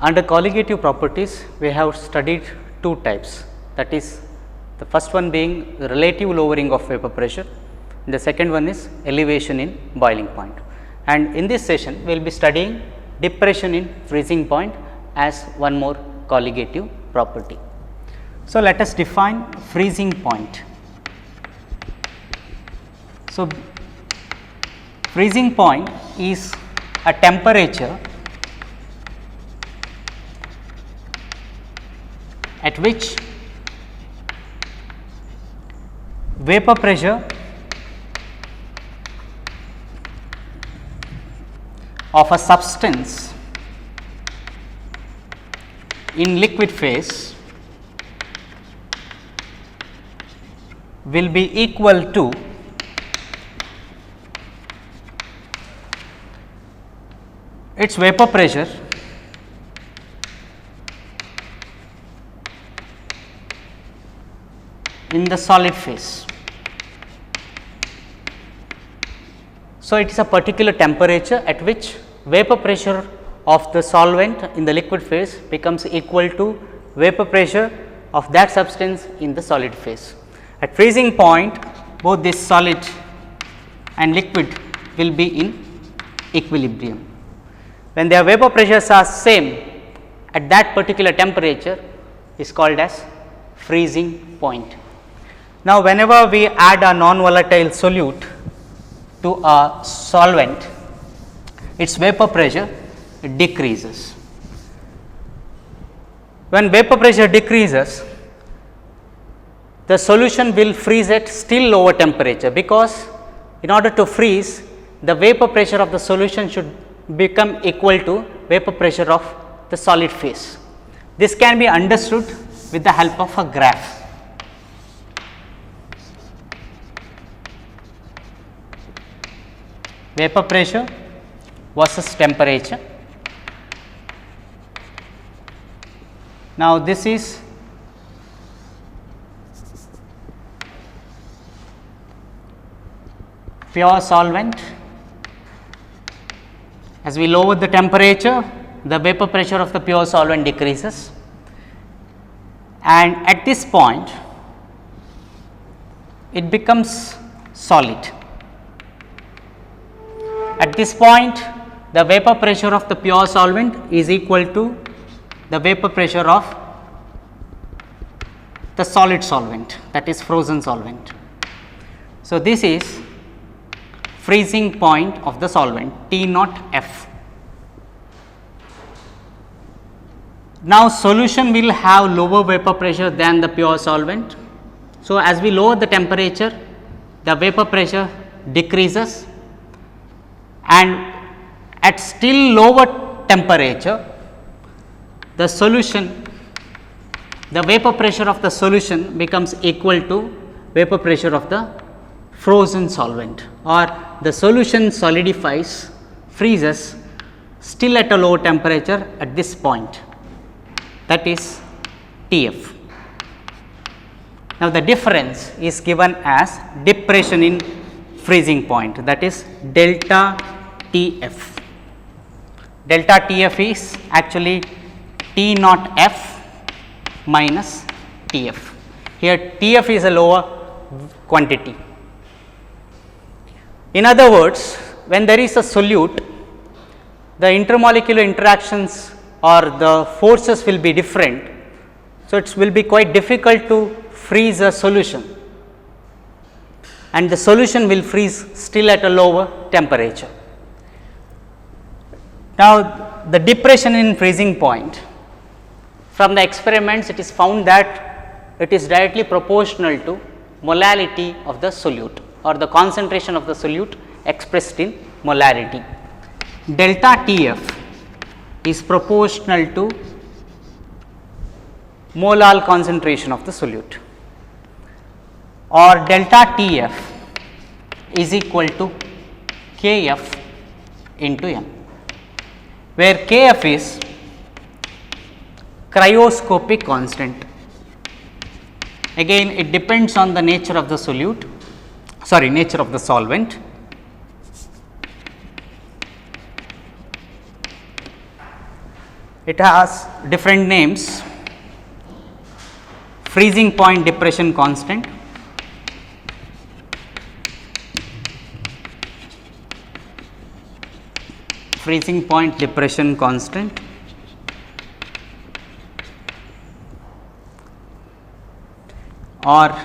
Under colligative properties, we have studied two types, that is the first one being relative lowering of vapor pressure, the second one is elevation in boiling point. And in this session, we will be studying depression in freezing point as one more colligative property. So, let us define freezing point. So, freezing point is a temperature at which vapor pressure of a substance in liquid phase will be equal to its vapor pressure in the solid phase. So, it is a particular temperature at which vapor pressure of the solvent in the liquid phase becomes equal to vapor pressure of that substance in the solid phase. At freezing point, both this solid and liquid will be in equilibrium. When their vapor pressures are same at that particular temperature is called as freezing point. Now, whenever we add a non-volatile solute to a solvent, its vapor pressure decreases. When vapor pressure decreases, the solution will freeze at still lower temperature, because in order to freeze, the vapor pressure of the solution should become equal to vapor pressure of the solid phase. This can be understood with the help of a graph. Vapor pressure versus temperature. Now, this is pure solvent. As we lower the temperature, the vapor pressure of the pure solvent decreases, and at this point it becomes solid. At this point, the vapor pressure of the pure solvent is equal to the vapor pressure of the solid solvent, that is frozen solvent. So, this is freezing point of the solvent T naught F. Now, solution will have lower vapor pressure than the pure solvent. So, as we lower the temperature, the vapor pressure decreases, and at still lower temperature, the solution, the vapor pressure of the solution becomes equal to vapor pressure of the frozen solvent, or the solution solidifies, freezes still at a low temperature at this point, that is Tf. Now, the difference is given as depression in freezing point, that is delta Tf. Delta Tf is actually T naught F minus Tf. Here Tf is a lower quantity. In other words, when there is a solute, the intermolecular interactions or the forces will be different. So, it will be quite difficult to freeze a solution, and the solution will freeze still at a lower temperature. Now, the depression in freezing point, from the experiments it is found that it is directly proportional to molality of the solute, or the concentration of the solute expressed in molarity. Delta Tf is proportional to molar concentration of the solute, or delta Tf is equal to Kf into m, where Kf is cryoscopic constant. Again, it depends on the nature of the solute, nature of the solvent. It has different names: freezing point depression constant, freezing point depression constant, or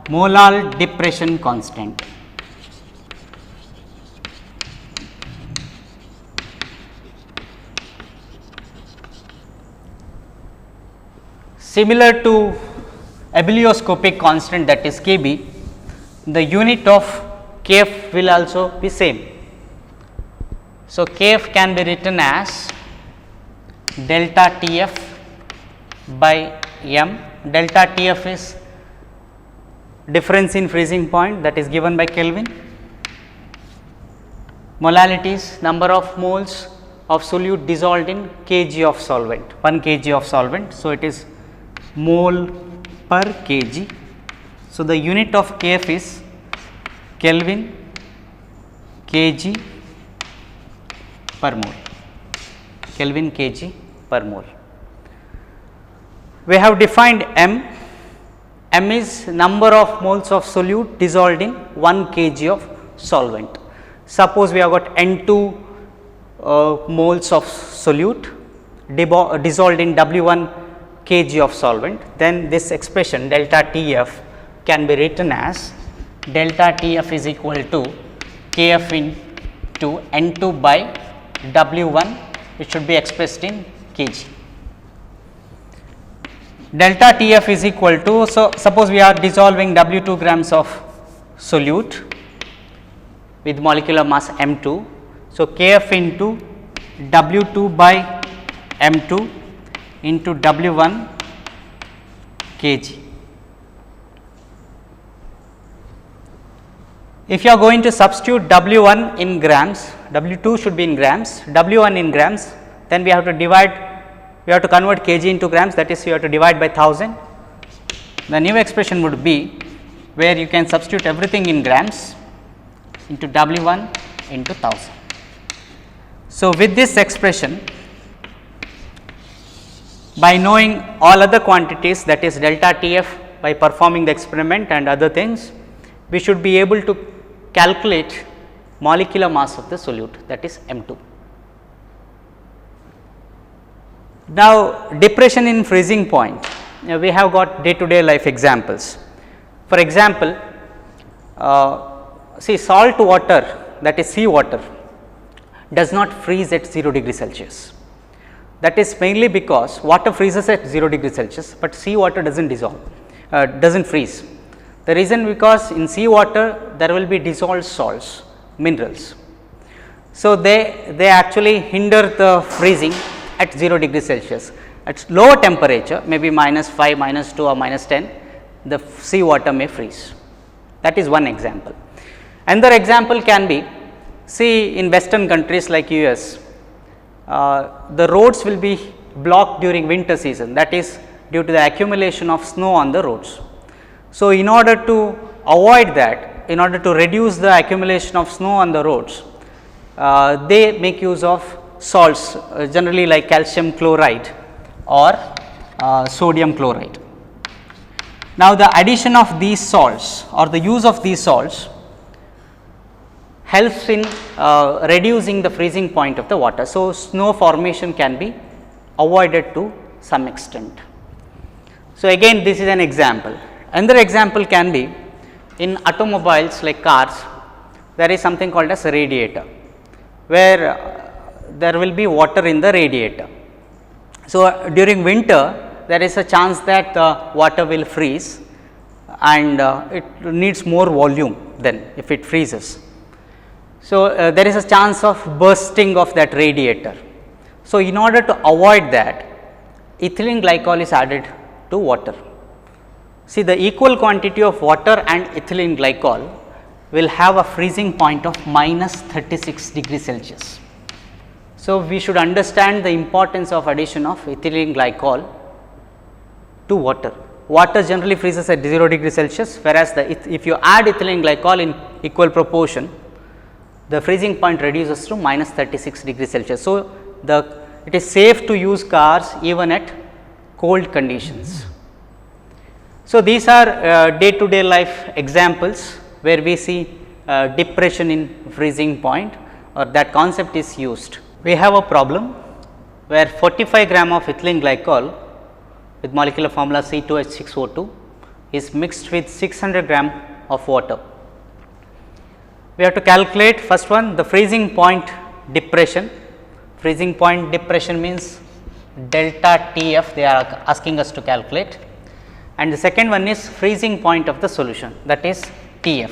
molar depression constant. Similar to ebullioscopic constant, that is Kb, the unit of Kf will also be same. So, Kf can be written as delta Tf by m. Delta Tf is difference in freezing point, that is given by Kelvin. Molalities, number of moles of solute dissolved in kg of solvent, 1 kg of solvent. So, it is mole per kg. So, the unit of Kf is Kelvin kg per mole, Kelvin kg per mole. We have defined m. M is number of moles of solute dissolved in 1 kg of solvent. Suppose we have got N2 moles of solute dissolved in W1 kg of solvent, then this expression delta Tf can be written as delta Tf is equal to Kf into N2 by W1, it should be expressed in kg. Delta Tf is equal to, so suppose we are dissolving W2 grams of solute with molecular mass M2. So, Kf into W2 by M2 into W1 kg. If you are going to substitute W1 in grams, W2 should be in grams, W1 in grams, then we have to divide, we have to convert kg into grams, that is you have to divide by 1000. The new expression would be where you can substitute everything in grams into W1 into 1000. So, with this expression, by knowing all other quantities, that is delta Tf, by performing the experiment and other things, we should be able to calculate molecular mass of the solute, that is M2. Now, depression in freezing point, we have got day to day life examples. For example, see salt water, that is sea water, does not freeze at 0 degree Celsius. That is mainly because water freezes at 0 degree Celsius, but sea water does not dissolve, does not freeze. The reason, because in sea water there will be dissolved salts, minerals. So, they actually hinder the freezing at 0 degree Celsius. At lower temperature, maybe -5, -2 or -10, the sea water may freeze. That is one example. Another example can be, see in western countries like US, the roads will be blocked during winter season, that is due to the accumulation of snow on the roads. So, in order to avoid that, in order to reduce the accumulation of snow on the roads, they make use of salts, generally like calcium chloride or sodium chloride. Now, the addition of these salts or the use of these salts helps in reducing the freezing point of the water. So, snow formation can be avoided to some extent. So, again this is an example. Another example can be in automobiles like cars, there is something called as a radiator, where there will be water in the radiator. So, during winter there is a chance that the water will freeze and it needs more volume then if it freezes. So, there is a chance of bursting of that radiator. So, in order to avoid that, ethylene glycol is added to water. See, the equal quantity of water and ethylene glycol will have a freezing point of -36 degrees Celsius. So, we should understand the importance of addition of ethylene glycol to water. Water generally freezes at 0 degree Celsius, whereas if you add ethylene glycol in equal proportion, the freezing point reduces to -36 degrees Celsius. So, the it is safe to use cars even at cold conditions. So, these are day to day life examples where we see depression in freezing point, or that concept is used. We have a problem where 45 gram of ethylene glycol with molecular formula C2H6O2 is mixed with 600 gram of water. We have to calculate first one, the freezing point depression. Freezing point depression means delta Tf, they are asking us to calculate, and the second one is freezing point of the solution, that is Tf.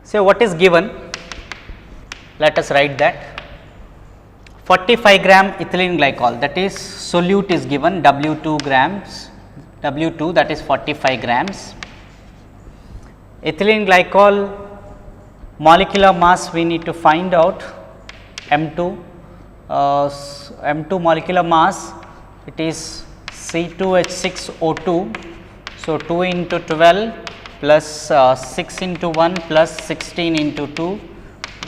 So, what is given? Let us write that 45 gram ethylene glycol, that is solute is given W2 grams, W2 that is 45 grams. Ethylene glycol molecular mass we need to find out, M2, M2 molecular mass, it is C2H6O2. So, 2 into 12 plus 6 into 1 plus 16 into 2,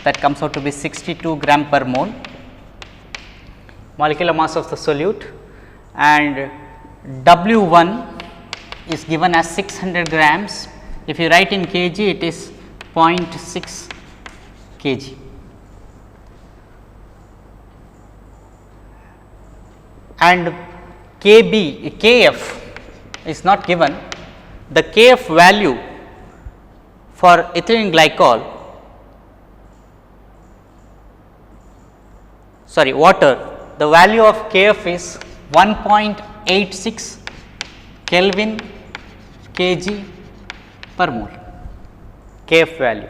that comes out to be 62 gram per mole molecular mass of the solute, and W1 is given as 600 grams. If you write in kg, it is 0.6 kg. And Kb, Kf is not given. The Kf value for ethylene glycol, water, the value of Kf is 1.86 Kelvin kg per mole, Kf value.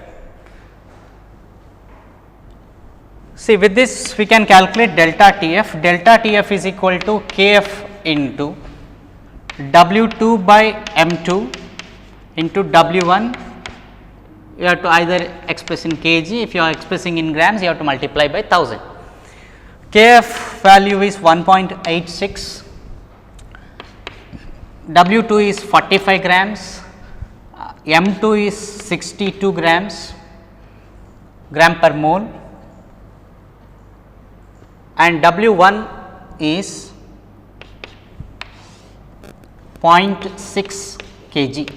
See, with this we can calculate delta Tf. Delta Tf is equal to Kf into W2 by M2 into W1. You have to either express in kg, if you are expressing in grams you have to multiply by 1000. Kf value is 1.86, W2 is 45 grams, M2 is 62 gram per mole, and W1 is 0.6 kg.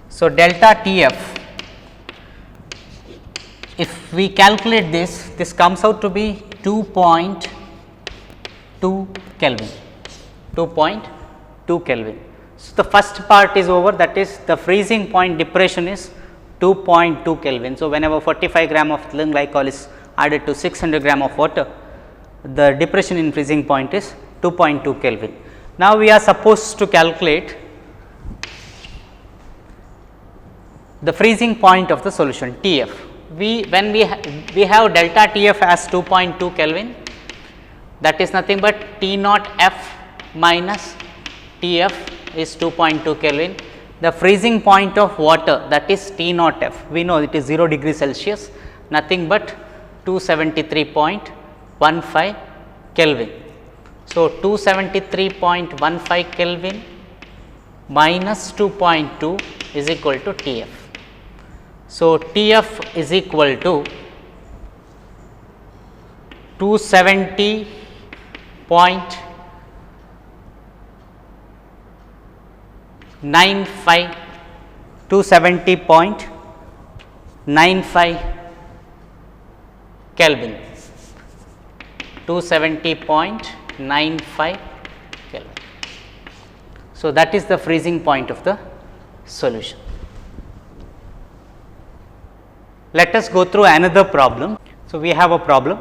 So, delta Tf, if we calculate this comes out to be 2.2 Kelvin, 2.2 Kelvin. So, the first part is over, that is the freezing point depression is 2.2 Kelvin. So, whenever 45 gram of ethylene glycol is added to 600 gram of water, the depression in freezing point is 2.2 Kelvin. Now, we are supposed to calculate the freezing point of the solution Tf. When we have delta Tf as 2.2 Kelvin, that is nothing but T naught F minus Tf is 2.2 Kelvin. The freezing point of water, that is T naught F, we know it is 0 degree Celsius, nothing but 273.15 Kelvin. So, 273.15 Kelvin minus 2.2 is equal to Tf. So, Tf is equal to 270.95 Kelvin, 270.95 Kelvin. So, that is the freezing point of the solution. Let us go through another problem. So, we have a problem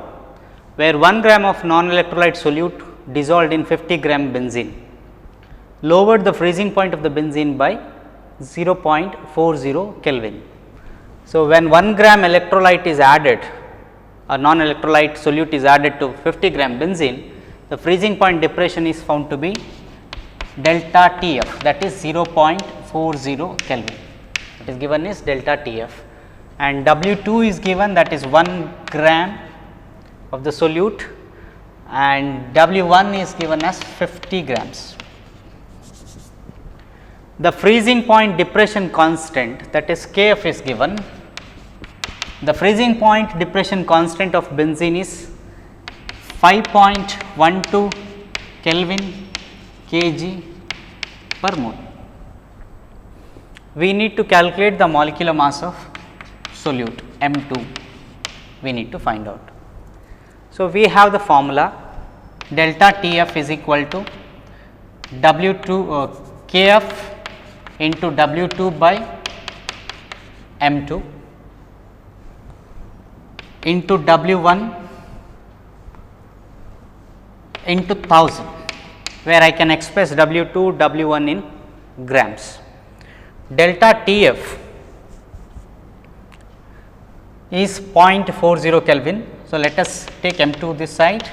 where 1 gram of non-electrolyte solute dissolved in 50 gram benzene lowered the freezing point of the benzene by 0.40 Kelvin. So, when 1 gram electrolyte is added, a non-electrolyte solute is added to 50 gram benzene, the freezing point depression is found to be delta Tf, that is 0.40 Kelvin. It is given as delta Tf, and W2 is given, that is 1 gram of the solute, and W1 is given as 50 grams. The freezing point depression constant, that is Kf, is given The freezing point depression constant of benzene is 5.12 Kelvin kg per mole. We need to calculate the molecular mass of solute M2, we need to find out. So, we have the formula delta Tf is equal to W2 Kf into W2 by M2 into W1 into 1000, where I can express W2, W1 in grams. Delta Tf is 0.40 Kelvin. So, let us take M2 this side,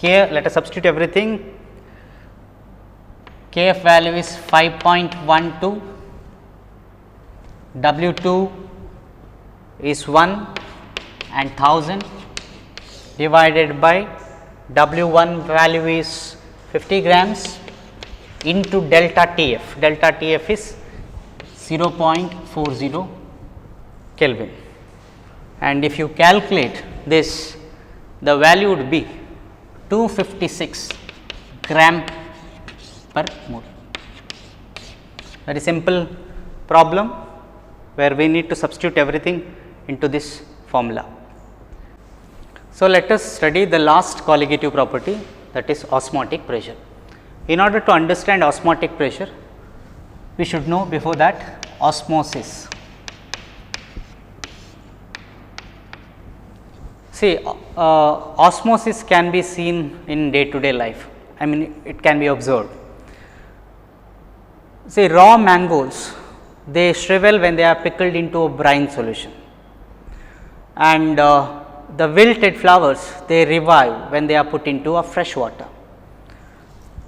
let us substitute everything. Kf value is 5.12, W2 is 1 and 1000 divided by W1 value is 50 grams into delta Tf. Delta Tf is 0.40 Kelvin, and if you calculate this, the value would be 256 gram per mole. Very simple problem where we need to substitute everything into this formula. So, let us study the last colligative property, that is osmotic pressure. In order to understand osmotic pressure, we should know before that osmosis. See, osmosis can be seen in day to day life, I mean it can be observed. See, raw mangoes, they shrivel when they are pickled into a brine solution, and the wilted flowers, they revive when they are put into a fresh water.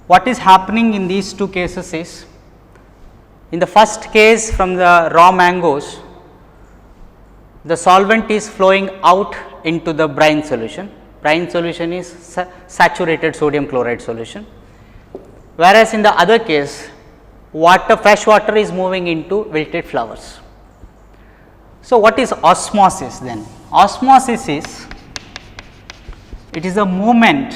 What is happening in these two cases is, in the first case from the raw mangoes, the solvent is flowing out into the brine solution. Brine solution is saturated sodium chloride solution, whereas in the other case fresh water is moving into wilted flowers. So, what is osmosis then? Osmosis is, it is a movement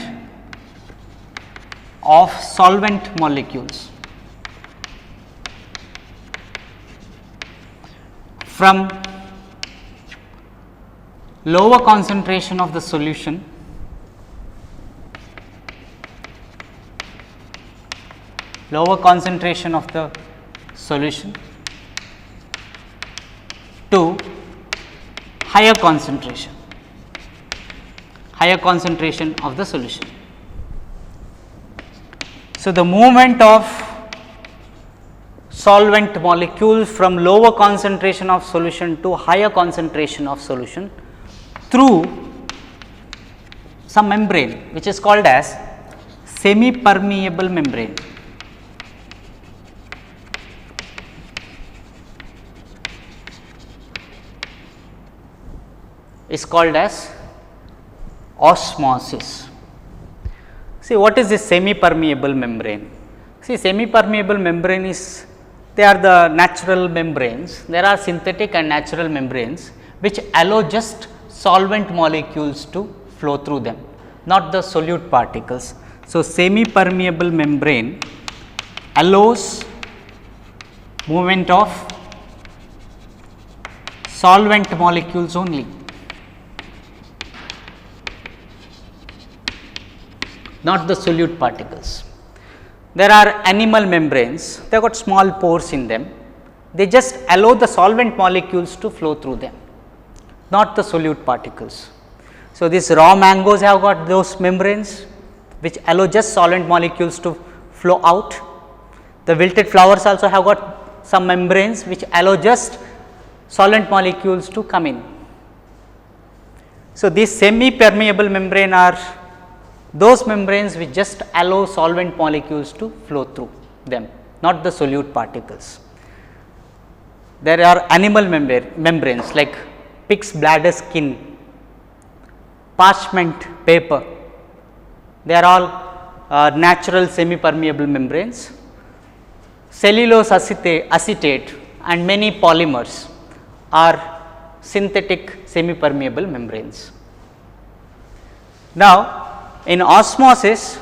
of solvent molecules from lower concentration of the solution to higher concentration of the solution. So, the movement of solvent molecules from lower concentration of solution to higher concentration of solution through some membrane which is called as semi permeable membrane. Is called as osmosis. See, what is this semi permeable membrane? See, semi permeable membrane is, they are the natural membranes. There are synthetic and natural membranes which allow just solvent molecules to flow through them, not the solute particles. So, semi permeable membrane allows movement of solvent molecules only, not the solute particles. There are animal membranes, they have got small pores in them, they just allow the solvent molecules to flow through them, not the solute particles. So, these raw mangoes have got those membranes which allow just solvent molecules to flow out. The wilted flowers also have got some membranes which allow just solvent molecules to come in. So, these semi permeable membrane are those membranes which just allow solvent molecules to flow through them, not the solute particles. There are animal membranes like pig's bladder skin, parchment paper, they are all natural semi permeable membranes. Cellulose acetate and many polymers are synthetic semi-permeable membranes. Now, in osmosis,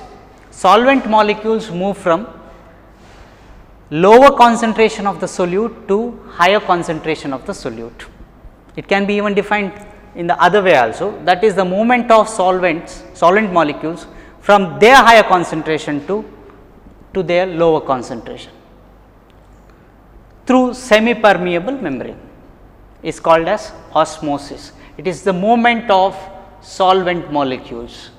solvent molecules move from lower concentration of the solute to higher concentration of the solute. It can be even defined in the other way also, that is the movement of solvent molecules from their higher concentration to their lower concentration through semi-permeable membrane is called as osmosis. It is the movement of solvent molecules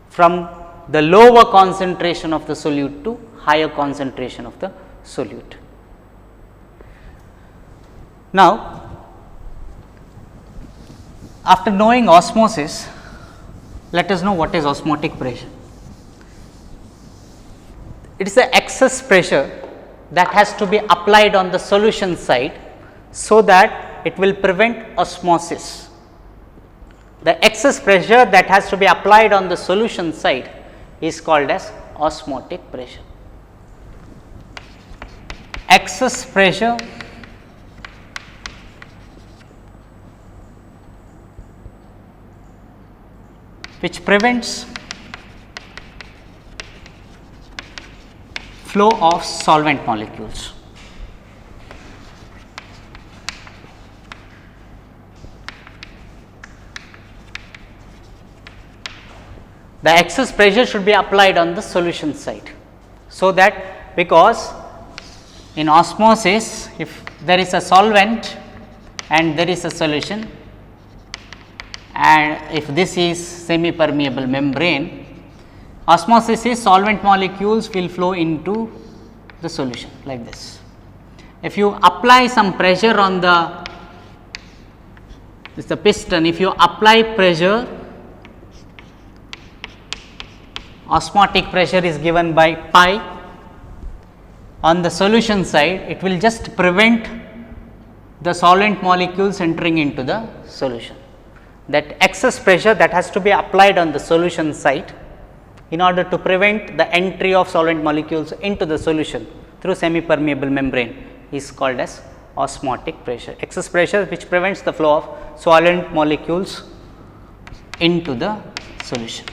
from the lower concentration of the solute to higher concentration of the solute. Now, after knowing osmosis, let us know what is osmotic pressure. It is the excess pressure that has to be applied on the solution side, so that it will prevent osmosis. The excess pressure that has to be applied on the solution side is called as osmotic pressure. Excess pressure which prevents flow of solvent molecules. The excess pressure should be applied on the solution side, so that, because in osmosis, if there is a solvent and there is a solution, and if this is semi permeable membrane, osmosis is solvent molecules will flow into the solution like this. If you apply some pressure on the piston, if you apply pressure, osmotic pressure is given by pi. On the solution side, it will just prevent the solvent molecules entering into the solution. That excess pressure that has to be applied on the solution side in order to prevent the entry of solvent molecules into the solution through semi permeable membrane is called as osmotic pressure. Excess pressure which prevents the flow of solvent molecules into the solution.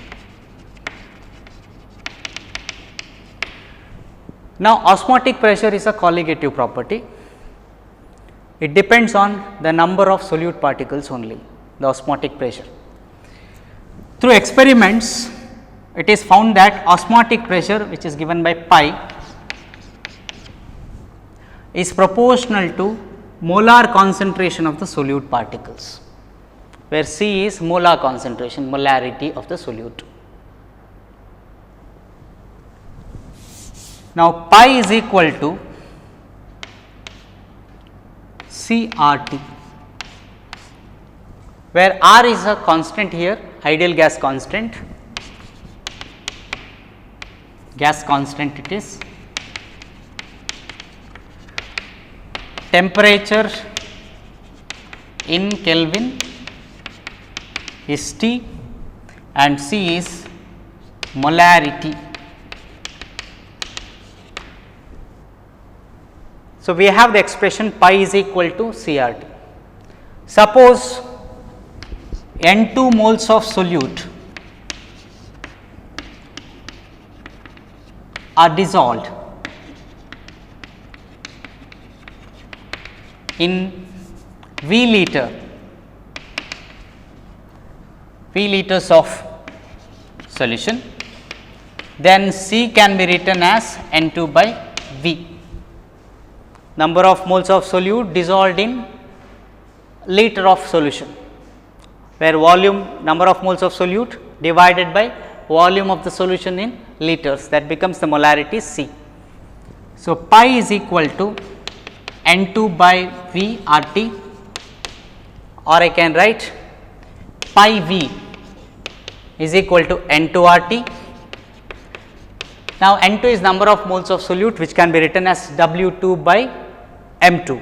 Now, osmotic pressure is a colligative property. It depends on the number of solute particles only, the osmotic pressure. Through experiments, it is found that osmotic pressure, which is given by pi, is proportional to molar concentration of the solute particles, where C is molar concentration, molarity of the solute. Now, pi is equal to CRT, where R is a constant here, ideal gas constant, it is. Temperature in Kelvin is T and C is molarity. So, we have the expression pi is equal to CRT. Suppose N2 moles of solute are dissolved in V liters of solution, then C can be written as N2 by V. Number of moles of solute dissolved in liter of solution, where volume, number of moles of solute divided by volume of the solution in liters, that becomes the molarity C. So, pi is equal to N2 by V RT, or I can write pi V is equal to N2 RT. Now, N2 is number of moles of solute, which can be written as W2 by M2.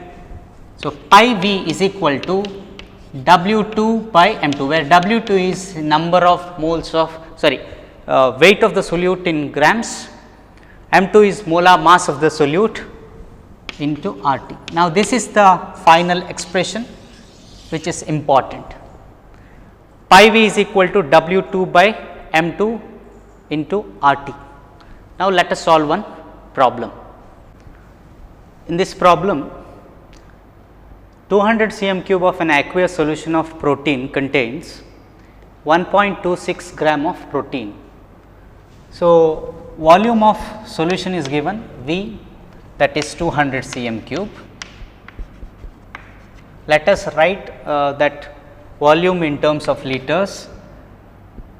So, pi V is equal to W2 by M2, where W2 is number of moles of weight of the solute in grams, M2 is molar mass of the solute into RT. Now, this is the final expression which is important. Pi v is equal to W2 by M2 into RT. Now, let us solve one problem. In this problem, 200 cm cube of an aqueous solution of protein contains 1.26 gram of protein. So, volume of solution is given V, that is 200 cm cube. Let us write that volume in terms of liters.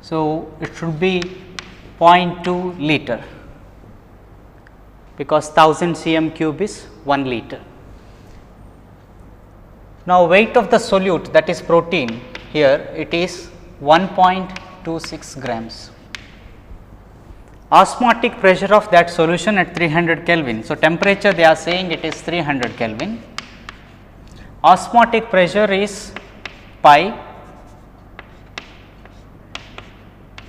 So, it should be 0.2 liter, because 1000 cm cube is 1 liter. Now, weight of the solute, that is protein, here it is 1.26 grams. Osmotic pressure of that solution at 300 Kelvin. So, temperature they are saying it is 300 Kelvin. Osmotic pressure is pi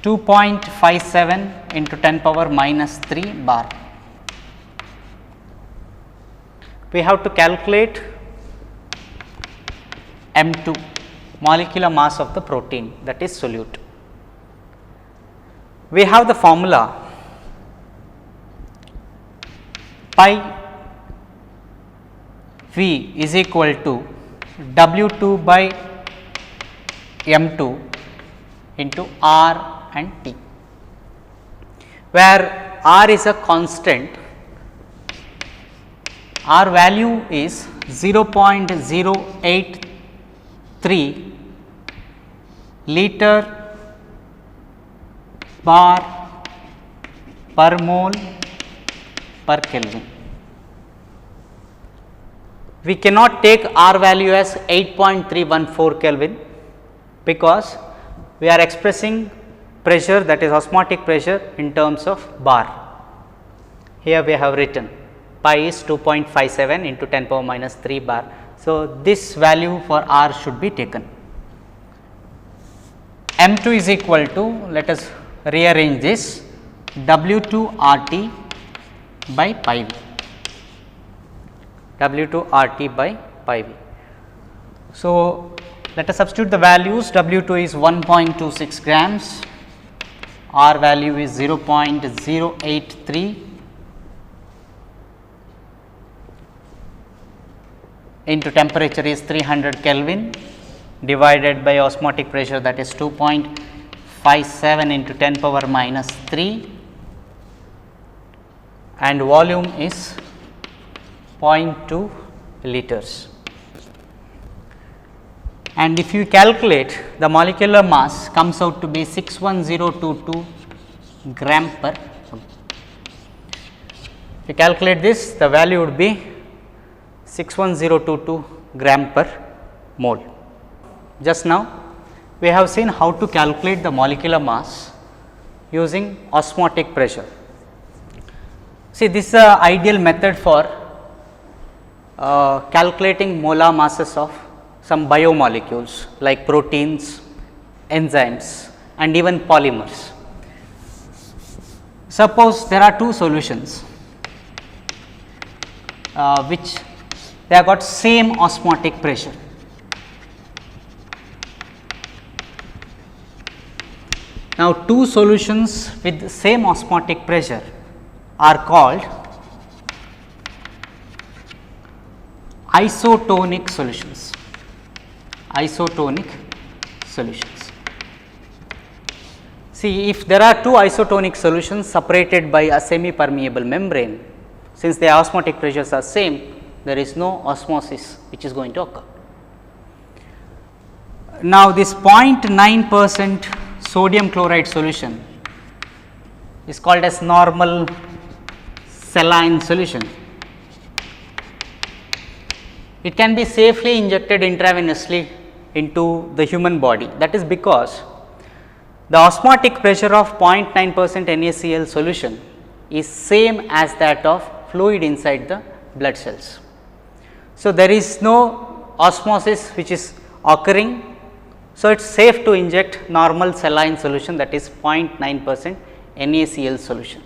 2.57 into 10 power minus 3 bar. We have to calculate M2, molecular mass of the protein, that is solute. We have the formula pi V is equal to W2 by M2 into R and T, where R is a constant. R value is 0.083 liter bar per mole per Kelvin. We cannot take R value as 8.314 Kelvin, because we are expressing pressure, that is osmotic pressure, in terms of bar. Here we have written pi is 2.57 into 10 power minus 3 bar. So, this value for R should be taken. M2 is equal to, let us rearrange this, W2 RT by pi V. W2 RT by pi V. So, let us substitute the values. W2 is 1.26 grams, R value is 0.083 into temperature is 300 Kelvin divided by osmotic pressure, that is 2.57 into 10 power minus 3, and volume is 0.2 liters. And if you calculate, the molecular mass comes out to be 61022 gram per mole. If you calculate this, the value would be 61022 gram per mole. Just now we have seen how to calculate the molecular mass using osmotic pressure. See, this is an ideal method for calculating molar masses of some biomolecules like proteins, enzymes, and even polymers. Suppose there are two solutions which they have got same osmotic pressure. Now, two solutions with the same osmotic pressure are called isotonic solutions. Isotonic solutions. See, if there are two isotonic solutions separated by a semi-permeable membrane, since their osmotic pressures are same, there is no osmosis which is going to occur. Now, this 0.9% sodium chloride solution is called as normal saline solution. It can be safely injected intravenously into the human body. That is because the osmotic pressure of 0.9% NaCl solution is same as that of fluid inside the blood cells. So, there is no osmosis which is occurring. So, it is safe to inject normal saline solution, that is 0.9% NaCl solution.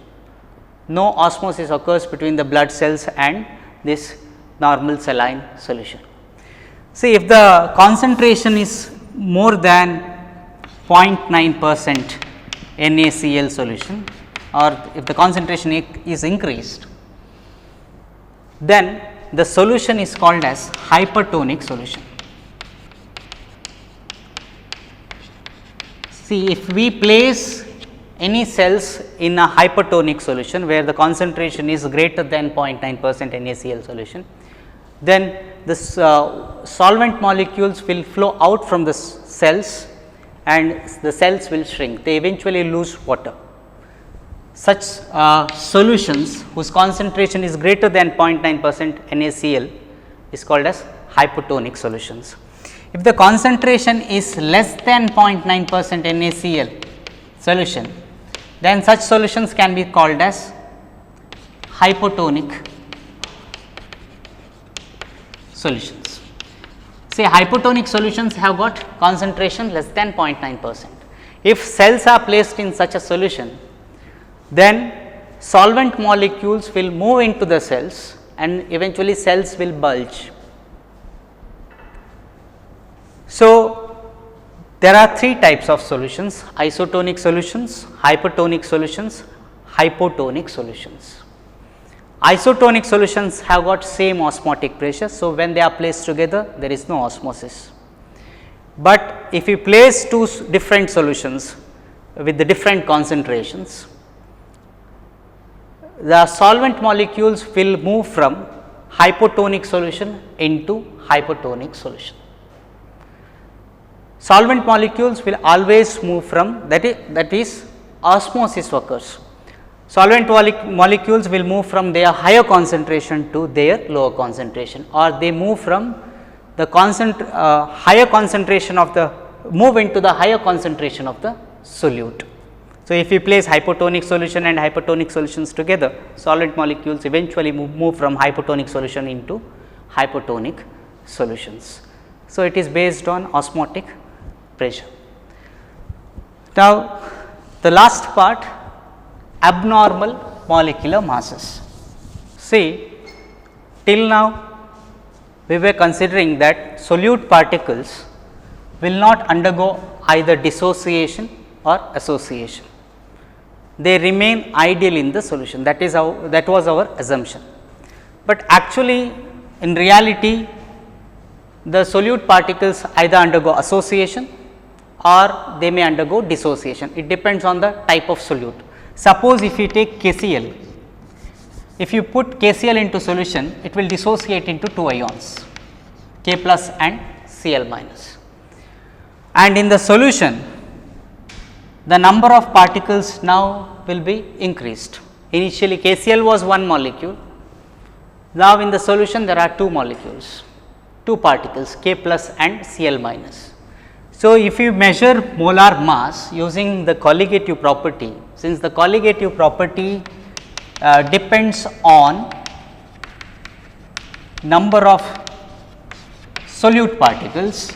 No osmosis occurs between the blood cells and this normal saline solution. See, if the concentration is more than 0.9% NaCl solution, or if the concentration is increased, then the solution is called as hypertonic solution. See, if we place any cells in a hypertonic solution where the concentration is greater than 0.9% NaCl solution, then the solvent molecules will flow out from the cells and the cells will shrink, they eventually lose water. Such solutions whose concentration is greater than 0.9% NaCl is called as hypotonic solutions. If the concentration is less than 0.9% NaCl solution, then such solutions can be called as hypotonic solutions. Say hypotonic solutions have got concentration less than 0.9%. If cells are placed in such a solution, then solvent molecules will move into the cells and eventually cells will bulge. So, there are three types of solutions: isotonic solutions, hypertonic solutions, hypotonic solutions. Isotonic solutions have got same osmotic pressure. So, when they are placed together, there is no osmosis. But if you place two different solutions with the different concentrations, the solvent molecules will move from hypotonic solution into hypertonic solution. Solvent molecules will always move from that is osmosis occurs. Solvent molecules will move from their higher concentration to their lower concentration, or they move from the higher concentration of the move into the higher concentration of the solute. So, if you place hypotonic solution and hypertonic solutions together, solvent molecules eventually move from hypotonic solution into hypotonic solutions. So, it is based on osmotic pressure. Now, the last part, abnormal molecular masses. See, till now we were considering that solute particles will not undergo either dissociation or association. They remain ideal in the solution, that was our assumption. But actually in reality, the solute particles either undergo association or they may undergo dissociation. It depends on the type of solute. Suppose if you take KCl, if you put KCl into solution, it will dissociate into two ions, K plus and Cl minus. And in the solution, the number of particles now will be increased. Initially KCl was one molecule, now in the solution there are two molecules, two particles, K plus and Cl minus. So, if you measure molar mass using the colligative property, since the colligative property depends on number of solute particles,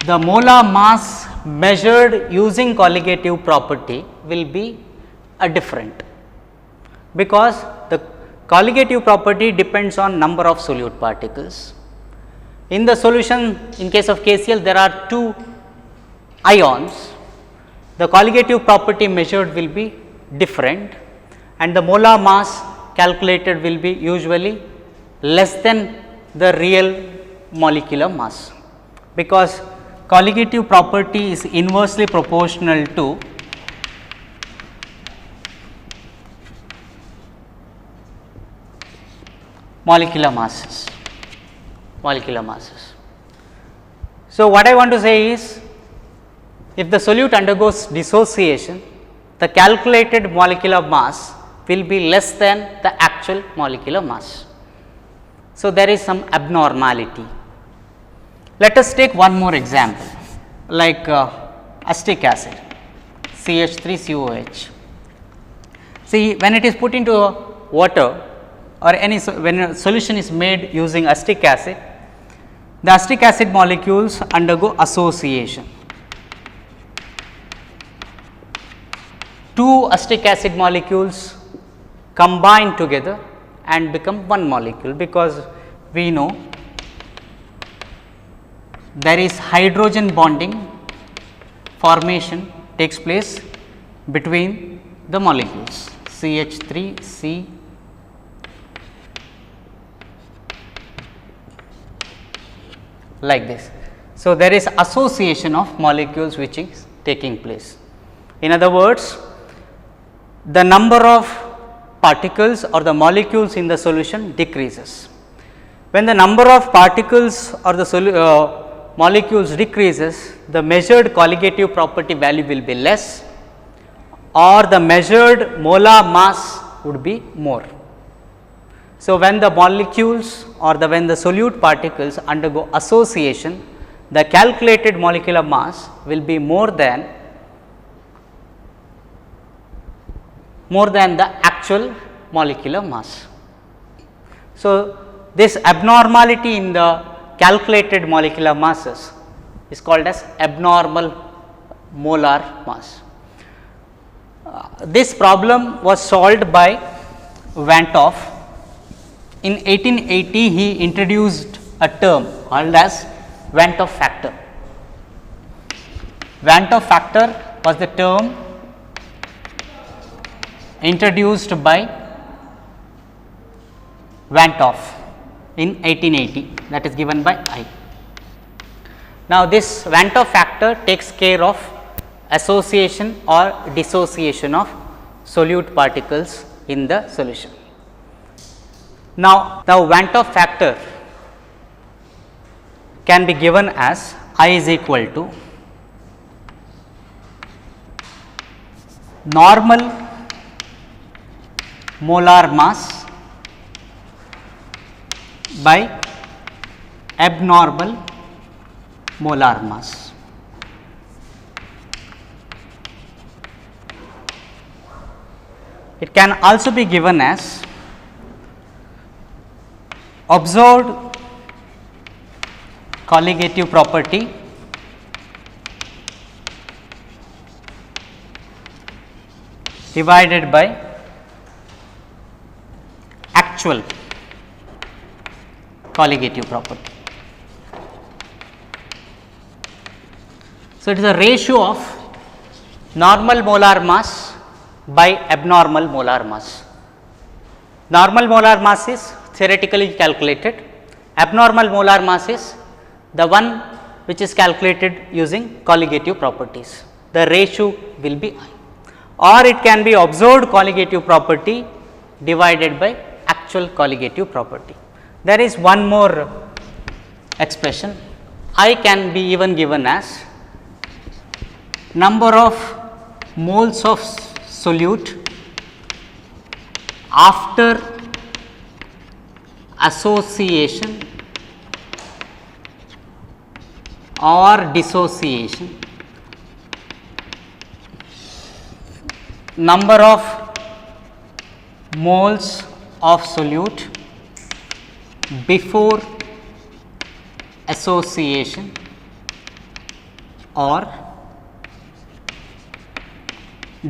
the molar mass measured using colligative property will be different, because the colligative property depends on number of solute particles. In the solution, in case of KCl, there are two ions, the colligative property measured will be different and the molar mass calculated will be usually less than the real molecular mass, because colligative property is inversely proportional to molecular masses. So, what I want to say is, if the solute undergoes dissociation, the calculated molecular mass will be less than the actual molecular mass. So, there is some abnormality. Let us take one more example, like acetic acid, CH3COH. See, when it is put into water or when a solution is made using acetic acid, the acetic acid molecules undergo association. Two acetic acid molecules combine together and become one molecule, because we know there is hydrogen bonding formation takes place between the molecules CH3 C like this. So, there is association of molecules which is taking place. In other words, the number of particles or the molecules in the solution decreases. When the number of particles or the molecules decreases, the measured colligative property value will be less, or the measured molar mass would be more. So, when the molecules or when the solute particles undergo association, the calculated molecular mass will be more than the actual molecular mass. So, this abnormality in the calculated molecular masses is called as abnormal molar mass. This problem was solved by Van't Hoff. In 1880, he introduced a term called as Van't Hoff factor. Van't Hoff factor was the term introduced by Van't Hoff in 1880, that is given by I. Now, this Van't Hoff factor takes care of association or dissociation of solute particles in the solution. Now, the Van't Hoff factor can be given as I is equal to normal molar mass by abnormal molar mass. It can also be given as observed colligative property divided by actual colligative property. So, it is a ratio of normal molar mass by abnormal molar mass. Normal molar mass is theoretically calculated, abnormal molar mass is the one which is calculated using colligative properties. The ratio will be I, or it can be observed colligative property divided by actual colligative property. There is one more expression, I can be even given as number of moles of solute after association or dissociation, number of moles of solute before association or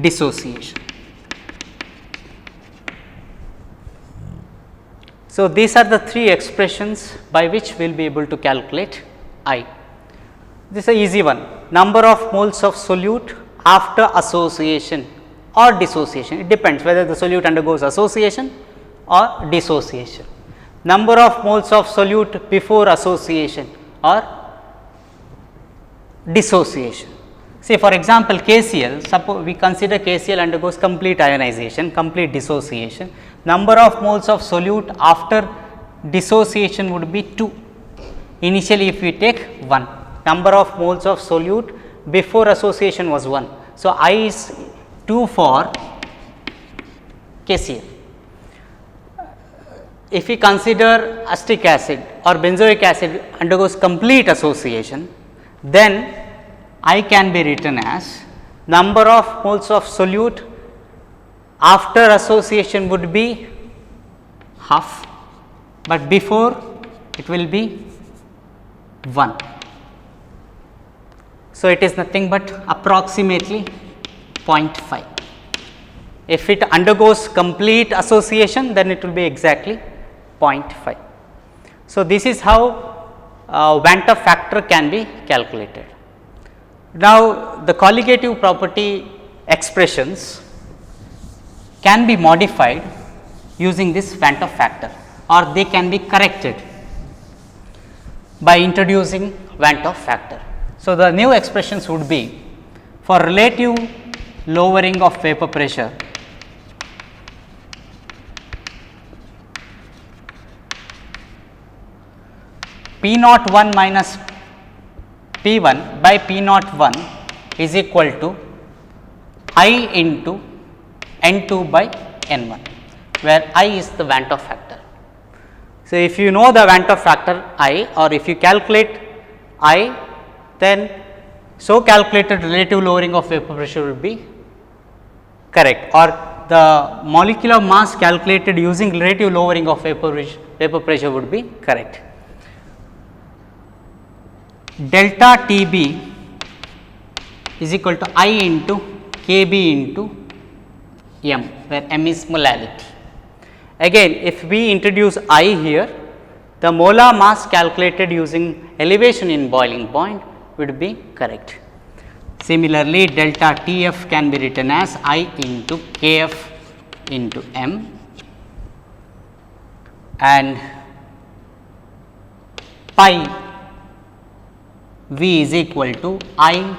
dissociation. So, these are the three expressions by which we will be able to calculate I. This is an easy one, number of moles of solute after association or dissociation, it depends whether the solute undergoes association or dissociation. Number of moles of solute before association or dissociation. Say for example, KCl, suppose we consider KCl undergoes complete ionization, complete dissociation, number of moles of solute after dissociation would be 2. Initially if we take 1, number of moles of solute before association was 1. So, I is 2 for KCl. If we consider acetic acid or benzoic acid undergoes complete association, then I can be written as number of moles of solute after association would be half, but before it will be 1. So, it is nothing but approximately 0.5. If it undergoes complete association, then it will be exactly 0.5. So, this is how Van 't Hoff factor can be calculated. Now, the colligative property expressions can be modified using this Van 't Hoff factor, or they can be corrected by introducing Van 't Hoff factor. So, the new expressions would be for relative lowering of vapor pressure, P naught 1 minus P 1 by P naught 1 is equal to I into N 2 by N 1, where I is the Van 't Hoff factor. So, if you know the Van 't Hoff factor I, or if you calculate I, then so calculated relative lowering of vapor pressure will be correct, or the molecular mass calculated using relative lowering of vapor pressure would be correct. Delta TB is equal to I into KB into M, where M is molality. Again, if we introduce I here, the molar mass calculated using elevation in boiling point would be correct. Similarly, delta TF can be written as I into KF into M, and pi V is equal to I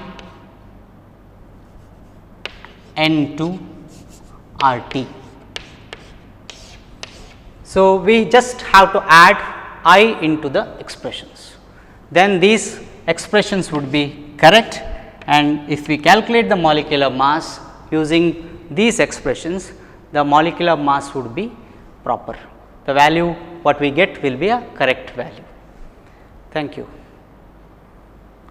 N 2 R T. So, we just have to add I into the expressions, then these expressions would be correct, and if we calculate the molecular mass using these expressions, the molecular mass would be proper. The value what we get will be a correct value. Thank you.